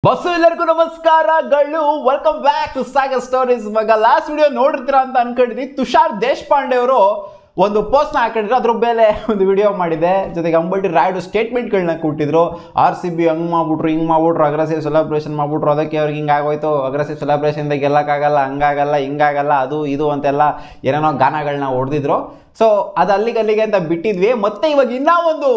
Bus ಎಲ್ಲರಿಗೂ ನಮಸ್ಕಾರಗಳು. Welcome back to Sagar stories. ಇವಾಗ ಲಾಸ್ಟ್ ವಿಡಿಯೋ ನೋಡಿರ್ತೀರಾ ಅಂತ ಅನ್ಕೊಂಡಿದ್ವಿ. ತುಷಾರ್ ದೇಶಪಾಂಡೆ ಅವರು ಒಂದು ಪೋಸ್ಟ್ನ ಹಾಕೊಂಡಿದ್ರು, ಅದ್ರ ಮೇಲೆ ಒಂದು ವಿಡಿಯೋ ಮಾಡಿದೆ. ಜೊತೆಗೆ ಅಂಬಟಿ ರಾಯ್ಡು ಸ್ಟೇಟ್ಮೆಂಟ್ಗಳನ್ನ ಕೊಟ್ಟಿದ್ರು. RCB ಹಂಗೆ ಮಾಡ್ಬಿಟ್ರು, ಹಿಂಗೆ ಮಾಡ್ಬಿಟ್ರು, ಅಗ್ರೆಸಿವ್ ಸೆಲೆಬ್ರೇಷನ್ ಮಾಡ್ಬಿಟ್ರು, ಅದಕ್ಕೆ ಅವ್ರಿಗೆ ಹಿಂಗೆ ಆಗೋಯ್ತು, ಅಗ್ರೆಸಿವ್ ಸೆಲೆಬ್ರೇಷನ್ದಾಗ ಗೆಲ್ಲಕ್ಕಾಗಲ್ಲ, ಹಂಗಾಗಲ್ಲ ಹಿಂಗಾಗಲ್ಲ, ಅದು ಇದು ಅಂತೆಲ್ಲ ಏನೇನೋ ಗಾನಗಳನ್ನ ಹೊಡೆದಿದ್ರು. ಸೊ ಅದು ಅಲ್ಲಿಗೆ ಅಂತ ಬಿಟ್ಟಿದ್ವಿ. ಮತ್ತೆ ಇವಾಗ ಇನ್ನೂ ಒಂದು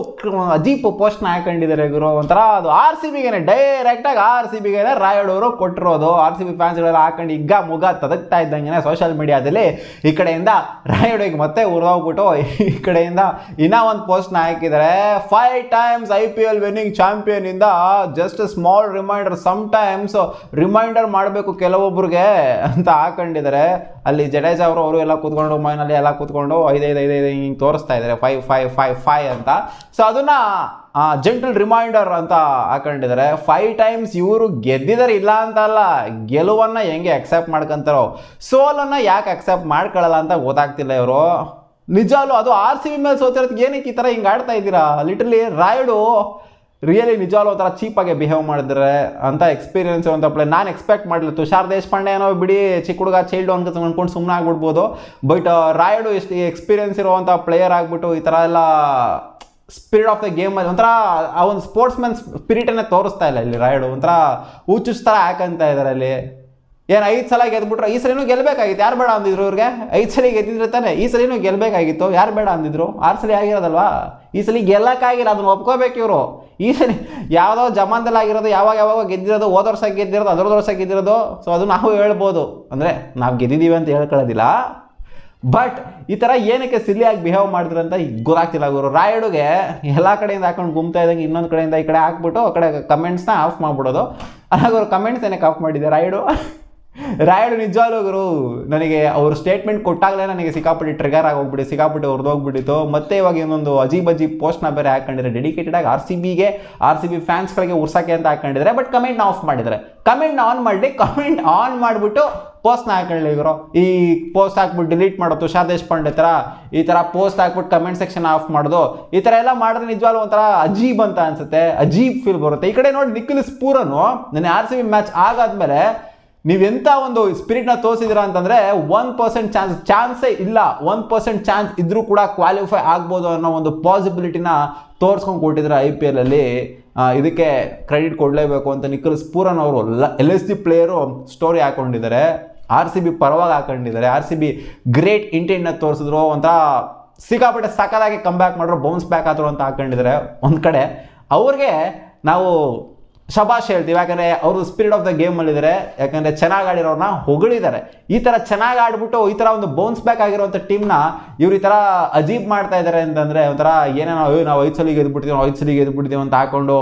ಅಜೀಪ್ ಪೋಸ್ಟ್ನ ಹಾಕೊಂಡಿದ್ದಾರೆ ಗುರು. ಒಂಥರ ಅದು RCBಗೆ ಡೈರೆಕ್ಟಾಗಿ RCBಗೆ ರಾಯ್ಡ್ ಅವರು ಕೊಟ್ಟಿರೋದು. RCB ಫ್ಯಾನ್ಸ್ಗಳೆಲ್ಲ ಹಾಕೊಂಡು ಹಿಗ್ಗ ಮುಗ ತದಕ್ತಾ ಇದ್ದಂಗೆ ಸೋಷಿಯಲ್ ಮೀಡಿಯಾದಲ್ಲಿ ಈ ಕಡೆಯಿಂದ ರಾಯ್ಡ್ಗೆ ಮತ್ತೆ ಉರಿದೋಗ್ಬಿಟ್ಟು ಈ ಕಡೆಯಿಂದ ಇನ್ನೂ ಒಂದು ಪೋಸ್ಟ್ನ ಹಾಕಿದ್ದಾರೆ. 5 times IPL ವಿನ್ನಿಂಗ್ ಚಾಂಪಿಯನ್ ಇಂದ just small reminder, sometimes reminder ಮಾಡಬೇಕು ಕೆಲವೊಬ್ಬರಿಗೆ ಅಂತ ಹಾಕೊಂಡಿದ್ದಾರೆ. ಅಲ್ಲಿ ಜಡೇಜಾ ಅವರು ಎಲ್ಲ ಕೂತ್ಕೊಂಡು ಮೈನಲ್ಲಿ ಎಲ್ಲ ಕೂತ್ಕೊಂಡು 5 ಹಿಂಗೆ ತೋರಿಸ್ತಾ ಇದ್ದಾರೆ 5 ಅಂತ. ಸೊ ಅದನ್ನ ಜೆಂಟಲ್ ರಿಮೈಂಡರ್ ಅಂತ ಹಾಕೊಂಡಿದ್ದಾರೆ. 5 times ಇವರು ಗೆದ್ದಿದ್ದಾರೆ, ಇಲ್ಲ ಅಂತ ಅಲ್ಲ, ಗೆಲುವನ್ನ ಹೆಂಗೆ ಅಕ್ಸೆಪ್ಟ್ ಮಾಡ್ಕೊಂತಾರೋ, ಸೋಲನ್ನ ಯಾಕೆ ಅಕ್ಸೆಪ್ಟ್ ಮಾಡ್ಕೊಳ್ಳಲ್ಲ ಅಂತ ಗೊತ್ತಾಗ್ತಿಲ್ಲ ಇವರು. ನಿಜಾಲು ಅದು RCB ಮೇಲೆ ಸೋತಿರೋದಕ್ಕೆ ಏನಕ್ಕೆ ಈ ಥರ ಹಿಂಗೆ ಆಡ್ತಾ ಇದ್ದೀರಾ? ಲಿಟ್ರಲಿ ರಾಯ್ಡು ರಿಯಲಿ ನಿಜವಾಗ್ಲೂ ಒಂಥರ ಚೀಪಾಗಿ ಬಿಹೇವ್ ಮಾಡಿದ್ರೆ ಅಂತ ಎಕ್ಸ್ಪೀರಿಯನ್ಸ್ ಅಂತ ಪ್ಲೇ ನಾನು ಎಕ್ಸ್ಪೆಕ್ಟ್ ಮಾಡಲಿಲ್ಲ. ತುಷಾರ್ ದೇಶಪಾಂಡೆ ಏನೋ ಬಿಡಿ ಚಿಕ್ಕ ಹುಡುಗ ಚೈಲ್ಡ್ ಅನ್ಕೊಂಡು ಸುಮ್ಮನೆ ಆಗ್ಬಿಡ್ಬೋದು. ಬಟ್ ರಾಯ್ಡು ಎಷ್ಟು ಎಕ್ಸ್ಪೀರಿಯನ್ಸ್ ಇರುವಂಥ ಪ್ಲೇಯರ್ ಆಗಿಬಿಟ್ಟು ಈ ಥರ ಎಲ್ಲ ಸ್ಪಿರಿಟ್ ಆಫ್ ದ ಗೇಮ್ ಅಲ್ಲಿ ಒಂಥರ ಆ ಒಂದು ಸ್ಪೋರ್ಟ್ಸ್ ಮ್ಯಾನ್ ಸ್ಪಿರಿಟನ್ನೇ ತೋರಿಸ್ತಾ ಇಲ್ಲ ಇಲ್ಲಿ ರಾಯ್ಡು. ಒಂಥರ ಹುಚ್ಚುಸ್ತರ ಹಾಕಂತ ಇದ್ದಾರೆ ಅಲ್ಲಿ. ಏನು 5 ಸಲ ಗೆದ್ಬಿಟ್ರು, ಈ ಸಲಿನೂ ಗೆಲ್ಲಬೇಕಾಗಿತ್ತು, ಯಾರು ಬೇಡ ಅಂದಿದ್ರು ಇವ್ರಿಗೆ? 5 ಸಲ ಗೆದ್ದಿದ್ರೆ ತಾನೆ, ಈ ಸಲಿನೂ ಗೆಲ್ಲಬೇಕಾಗಿತ್ತು, ಯಾರು ಬೇಡ ಅಂದಿದ್ರು? 6 ಸಲ ಆಗಿರೋದಲ್ವಾ, ಈ ಸಲ ಗೆಲ್ಲಕ್ಕಾಗಿಲ್ಲ, ಅದನ್ನು ಒಪ್ಕೋಬೇಕು ಇವರು. ಈ ಸಲ ಯಾವುದೋ ಜಮಾನದಲ್ಲಿ ಆಗಿರೋದು, ಯಾವಾಗ ಗೆದ್ದಿರೋದು, ಹೋದ ವರ್ಷ ಗೆದ್ದಿರೋದು, ಅದರದ್ದು ವರ್ಷ ಗೆದ್ದಿರೋದು. ಸೊ ಅದು ನಾವು ಹೇಳ್ಬೋದು, ಅಂದರೆ ನಾವು ಗೆದ್ದಿದ್ದೀವಿ ಅಂತ ಹೇಳ್ಕೊಳ್ಳೋದಿಲ್ಲ. ಬಟ್ ಈ ಥರ ಏನಕ್ಕೆ ಸಿಲಿಯಾಗಿ ಬಿಹೇವ್ ಮಾಡಿದ್ರು ಅಂತ ಗೊತ್ತಾಗ್ತಿಲ್ಲ ಗುರು. ರಾಯ್ಡುಗೆ ಎಲ್ಲ ಕಡೆಯಿಂದ ಹಾಕೊಂಡು ಗುಮ್ತಾ ಇದ್ದಂಗೆ ಇನ್ನೊಂದು ಕಡೆಯಿಂದ ಈ ಕಡೆ ಹಾಕ್ಬಿಟ್ಟು ಆ ಕಡೆ ಕಮೆಂಟ್ಸ್ನ ಆಫ್ ಮಾಡ್ಬಿಡೋದು. ಅವಾಗ ಅವ್ರು ಕಮೆಂಟ್ಸ್ ಏನಕ್ಕೆ ಆಫ್ ಮಾಡಿದೆ ರಾಯ್ಡು ನಿಜವಾಗ್ಲೂ ಗುರು, ನನಗೆ ಅವರು ಸ್ಟೇಟ್ಮೆಂಟ್ ಕೊಟ್ಟಾಗಲೇ ನನಗೆ ಸಿಕ್ಕಾಪಟ್ಟಿ ಟ್ರಿಗರ್ ಆಗೋಗ್ಬಿಟ್ಟು ಸಿಕ್ಕಾಪಟ್ಟಿ ಹೊರದೋಗ್ಬಿಟ್ಟಿತ್ತು. ಮತ್ತೆ ಇವಾಗ ಇನ್ನೊಂದು ಅಜೀಬ್ ಪೋಸ್ಟ್ನ ಬೇರೆ ಹಾಕೊಂಡಿದ್ದಾರೆ, ಡೆಡಿಕೇಟೆಡ್ ಆಗಿ RCB ಫ್ಯಾನ್ಸ್ಗಳಿಗೆ ಉರ್ಸಕ್ಕೆ ಅಂತ ಹಾಕೊಂಡಿದ್ದಾರೆ. ಬಟ್ ಕಮೆಂಟ್ನ ಆಫ್ ಮಾಡಿದ್ದಾರೆ. ಕಮೆಂಟ್ ಆನ್ ಮಾಡಿಬಿಟ್ಟು ಪೋಸ್ಟ್ನ ಹಾಕೊಳ್ಳಿ ಇವರು. ಈ ಪೋಸ್ಟ್ ಹಾಕ್ಬಿಟ್ಟು ಡಿಲೀಟ್ ಮಾಡೋದು, ತುಷಾರ್ ದೇಶಪಾಂಡೆ ಥರ ಈ ಥರ ಪೋಸ್ಟ್ ಹಾಕ್ಬಿಟ್ಟು ಕಮೆಂಟ್ ಸೆಕ್ಷನ್ ಆಫ್ ಮಾಡೋದು, ಈ ಥರ ಎಲ್ಲ ಮಾಡಿದ್ರೆ ನಿಜವಾಗ್ಲೂ ಒಂಥರ ಅಜೀಬ್ ಅಂತ ಅನ್ಸುತ್ತೆ, ಅಜೀಬ್ ಫೀಲ್ ಬರುತ್ತೆ. ಈ ಕಡೆ ನೋಡಿ ನಿಖಿಲ್ ಪೂರನು ನನ್ನ RCB ಮ್ಯಾಚ್ ಆಗಾದ್ಮೇಲೆ ನೀವೆಂಥ ಒಂದು ಸ್ಪಿರಿಟ್ನ ತೋರಿಸಿದ್ದೀರಾ ಅಂತಂದರೆ 1% ಚಾನ್ಸೇ ಇಲ್ಲ, 1% ಚಾನ್ಸ್ ಇದ್ರೂ ಕೂಡ ಕ್ವಾಲಿಫೈ ಆಗ್ಬೋದು ಅನ್ನೋ ಒಂದು ಪಾಸಿಬಿಲಿಟಿನ ತೋರಿಸ್ಕೊಂಡು ಕೊಟ್ಟಿದ್ದಾರೆ IPL ಅಲ್ಲಿ. ಇದಕ್ಕೆ ಕ್ರೆಡಿಟ್ ಕೊಡಲೇಬೇಕು ಅಂತ ನಿಖಿಲ್ ಪೂರನ್ ಅವರು LSG ಪ್ಲೇಯರು ಸ್ಟೋರಿ ಹಾಕೊಂಡಿದ್ದಾರೆ, RCB ಪರವಾಗಿ ಹಾಕೊಂಡಿದ್ದಾರೆ. RCB ಗ್ರೇಟ್ ಇಂಟೆಂಟ್ನ ತೋರಿಸಿದ್ರು, ಒಂಥರ ಸಿಕ್ಕಾಪಟ್ಟೆ ಸಕ್ಕದಾಗಿ ಕಮ್ ಬ್ಯಾಕ್ ಮಾಡಿದ್ರು, ಬೌನ್ಸ್ ಬ್ಯಾಕ್ ಆದರು ಅಂತ ಹಾಕೊಂಡಿದ್ದಾರೆ. ಒಂದು ಕಡೆ ಅವ್ರಿಗೆ ನಾವು ಶಬಾಷ್ ಹೇಳ್ತೀವಿ, ಯಾಕಂದರೆ ಅವರು ಸ್ಪಿರಿಟ್ ಆಫ್ ದ ಗೇಮಲ್ಲಿದ್ದಾರೆ. ಯಾಕಂದರೆ ಚೆನ್ನಾಗಿ ಆಡಿರೋರನ್ನ ಹೊಗಳಿದ್ದಾರೆ. ಈ ಥರ ಚೆನ್ನಾಗಿ ಆಡ್ಬಿಟ್ಟು ಈ ಥರ ಒಂದು ಬೌನ್ಸ್ ಬ್ಯಾಕ್ ಆಗಿರೋಂಥ ಟೀಮ್ನ ಇವ್ರು ಈ ಥರ ಅಜೀಬ್ ಮಾಡ್ತಾ ಇದ್ದಾರೆ ಅಂತಂದರೆ ಒಂಥರ ಏನೇನೋ ನಾವು 5 ಸಲ ಗೆದ್ಬಿಡ್ತೀವಿ ಅಂತ ಹಾಕೊಂಡು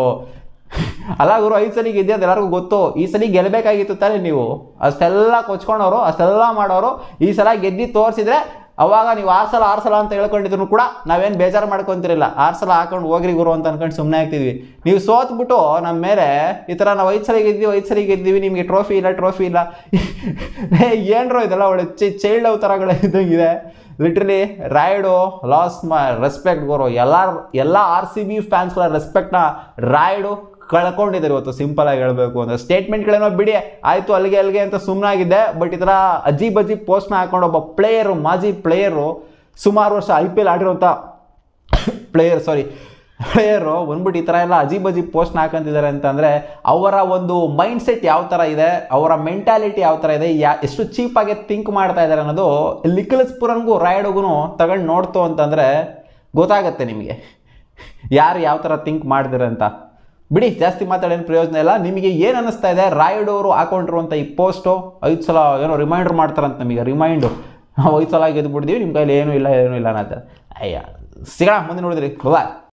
ಅಲ್ಲ ಗುರು, 5 ಸಲ ಗೆದ್ದಿದ್ದು ಎಲ್ಲರಿಗೂ ಗೊತ್ತು. ಈ ಸಲ ಗೆಲ್ಲಬೇಕಾಗಿತ್ತು ತಾನೇ ನೀವು? ಅಷ್ಟೆಲ್ಲ ಕೊಚ್ಕೊಂಡವರು, ಅಷ್ಟೆಲ್ಲ ಮಾಡೋರು ಈ ಸಲ ಗೆದ್ದು ತೋರಿಸಿದ್ರೆ ಅವಾಗ ನೀವು 6 ಸಲ ಅಂತ ಹೇಳ್ಕೊಂಡಿದ್ರು ಕೂಡ ನಾವೇನು ಬೇಜಾರು ಮಾಡ್ಕೊತಿರಲಿಲ್ಲ. 6 ಸಲ ಹಾಕೊಂಡು ಹೋಗ್ರಿ ಗುರು ಅಂತ ಅನ್ಕೊಂಡು ಸುಮ್ಮನೆ ಆಗ್ತಿದ್ವಿ. ನೀವು ಸೋತ್ಬಿಟ್ಟು ನಮ್ಮ ಮೇಲೆ ಈ ಥರ ನಾವು 5 ಸಲ ಗೆದ್ದೀವಿ ನಿಮಗೆ ಟ್ರೋಫಿ ಇಲ್ಲ ಏನ್ರೋ ಇದೆಲ್ಲ ಒಳ್ಳೆ ಚೈಲ್ಡ್ ಅವತಾರಗಳು ಇದ್ದಂಗಿದೆ. ಲಿಟ್ರಲಿ ರಾಯ್ಡು ಲಾಸ್ ಮೈ ರೆಸ್ಪೆಕ್ಟ್ ಗುರು. ಎಲ್ಲ RCB ಫ್ಯಾನ್ಸ್ಗಳ ರೆಸ್ಪೆಕ್ಟ್ನ ರಾಯ್ಡು ಕಳ್ಕೊಂಡಿದ್ದಾರೆ ಇವತ್ತು, ಸಿಂಪಲ್ ಆಗಿ ಹೇಳಬೇಕು ಅಂದರೆ. ಸ್ಟೇಟ್ಮೆಂಟ್ಗಳೇನೋ ಬಿಡಿ ಆಯಿತು ಅಲ್ಲಿಗೆ ಅಂತ ಸುಮ್ಮನಾಗಿದ್ದೆ. ಬಟ್ ಈ ಥರ ಅಜೀಬ್ ಪೋಸ್ಟ್ನ ಹಾಕೊಂಡು ಒಬ್ಬ ಪ್ಲೇಯರು, ಮಾಜಿ ಪ್ಲೇಯರು, ಸುಮಾರು ವರ್ಷ IPL ಆಡಿರೋಂಥ ಪ್ಲೇಯರು ಬಂದ್ಬಿಟ್ಟು ಈ ಥರ ಎಲ್ಲ ಅಜೀಬ್ ಪೋಸ್ಟ್ನ ಹಾಕೊಂತಿದ್ದಾರೆ ಅಂತಂದರೆ ಅವರ ಒಂದು ಮೈಂಡ್ ಸೆಟ್ ಯಾವ ಥರ ಇದೆ, ಅವರ ಮೆಂಟ್ಯಾಲಿಟಿ ಯಾವ ಥರ ಇದೆ, ಎಷ್ಟು ಚೀಪಾಗಿ ಥಿಂಕ್ ಮಾಡ್ತಾ ಇದ್ದಾರೆ ಅನ್ನೋದು ನಿಖಿಲ್ ಪೂರನ್ಗೂ ರಾಯ್ಡುಗೂ ತಗೊಂಡು ನೋಡ್ತು ಅಂತಂದರೆ ಗೊತ್ತಾಗತ್ತೆ ನಿಮಗೆ ಯಾರು ಯಾವ ಥರ ಥಿಂಕ್ ಮಾಡಿದ್ರೆ ಅಂತ. ಬಿಡಿ, ಜಾಸ್ತಿ ಮಾತಾಡೋನು ಪ್ರಯೋಜನ ಇಲ್ಲ. ನಿಮಗೆ ಏನು ಅನ್ನಿಸ್ತಾ ಇದೆ? ರಾಯ್ಡು ಅವರು ಹಾಕೊಂಡಿರುವಂಥ ಈ ಪೋಸ್ಟು 5 ಸಲ ಏನೋ ರಿಮೈಂಡರ್ ಮಾಡ್ತಾರಂತ ನಮಗೆ, ನಾವು 5 ಸಲ ಗೆದ್ಬಿಡ್ತೀವಿ, ನಿಮ್ಮ ಕೈಲಿ ಏನೂ ಇಲ್ಲ ಅನ್ನತ್ತೆ. ಸಿಗೋಣ ಮುಂದೆ ನೋಡಿದ್ರಿ. ಬಾಯ್.